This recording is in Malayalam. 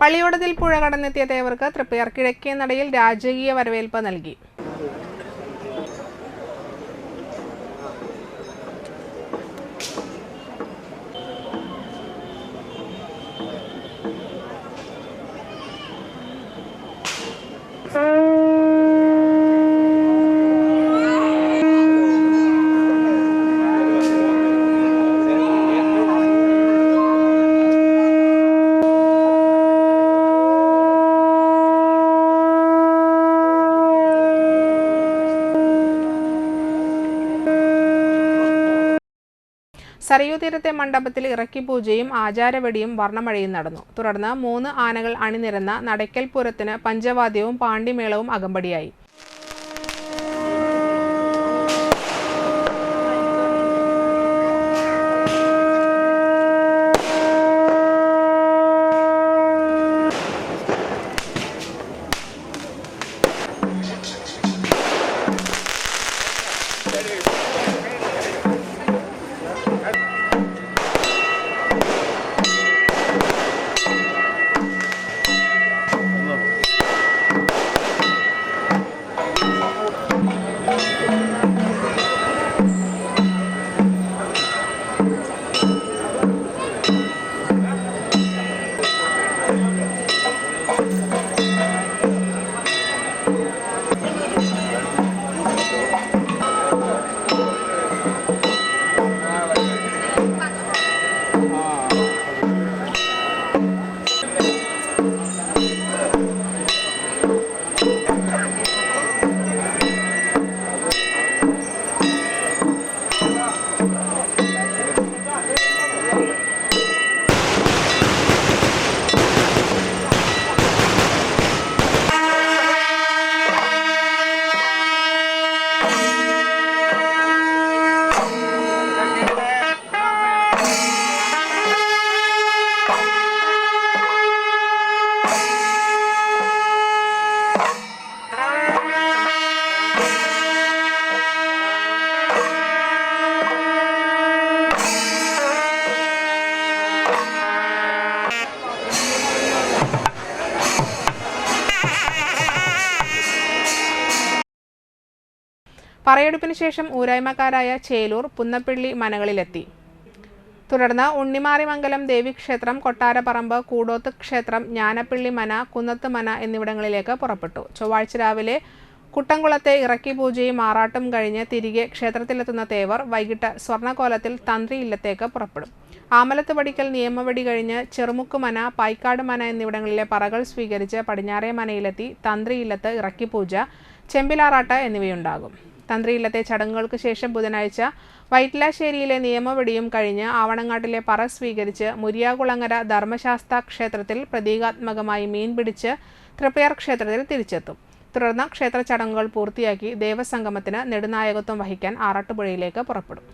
പള്ളിയോടത്തിൽ പുഴ കടന്നെത്തിയ തേവർക്ക് തൃപ്പയാർ കിഴക്കേ നടയിൽ രാജകീയ വരവേൽപ്പ് നൽകി. സരയൂ തീരത്തെ മണ്ഡപത്തിൽ ഇറക്കി പൂജയും ആചാരവെടിയും വർണ്ണമഴയും നടന്നു. തുടർന്ന് 3 ആനകൾ അണിനിരന്ന നടയ്ക്കൽ പൂരത്തിന് പഞ്ചവാദ്യവും പാണ്ടിമേളവും അകമ്പടിയായി. പറയെടുപ്പിന് ശേഷം ഊരായ്മക്കാരായ ചേലൂർ, പുന്നപ്പിള്ളി മനകളിലെത്തി. തുടർന്ന് ഉണ്ണിമാറിമംഗലം ദേവീക്ഷേത്രം, കൊട്ടാരപ്പറമ്പ്, കൂടോത്ത് ക്ഷേത്രം, ജ്ഞാനപ്പിള്ളി മന, കുന്നത്ത് മന എന്നിവിടങ്ങളിലേക്ക് പുറപ്പെട്ടു. ചൊവ്വാഴ്ച രാവിലെ കുട്ടംകുളത്തെ ഇറക്കി പൂജയും ആറാട്ടും കഴിഞ്ഞ് തിരികെ ക്ഷേത്രത്തിലെത്തുന്ന തേവർ വൈകിട്ട് സ്വർണ്ണക്കോലത്തിൽ തന്ത്രി ഇല്ലത്തേക്ക് പുറപ്പെടും. ആമലത്ത് പടിക്കൽ നിയമവെടി കഴിഞ്ഞ് ചെറുമുക്ക് മന, പായ്ക്കാട് മന എന്നിവിടങ്ങളിലെ പറകൾ സ്വീകരിച്ച് പടിഞ്ഞാറേ മനയിലെത്തി തന്ത്രി ഇല്ലത്ത് ഇറക്കി പൂജ, ചെമ്പിലാറാട്ട് എന്നിവയുണ്ടാകും. തന്ത്രി ഇല്ലത്തെ ചടങ്ങുകൾക്ക് ശേഷം ബുധനാഴ്ച വൈറ്റ്ലാശ്ശേരിയിലെ നിയമവെടിയും കഴിഞ്ഞ് ആവണങ്ങാട്ടിലെ പറ സ്വീകരിച്ച് മുരിയാകുളങ്ങര ധർമ്മശാസ്ത ക്ഷേത്രത്തിൽ പ്രതീകാത്മകമായി മീൻ പിടിച്ച് തൃപ്പയാർ ക്ഷേത്രത്തിൽ തിരിച്ചെത്തും. തുടർന്ന് ക്ഷേത്ര ചടങ്ങുകൾ പൂർത്തിയാക്കി ദേവസംഗമത്തിന് നെടുനായകത്വം വഹിക്കാൻ ആറാട്ടുപുഴയിലേക്ക് പുറപ്പെടും.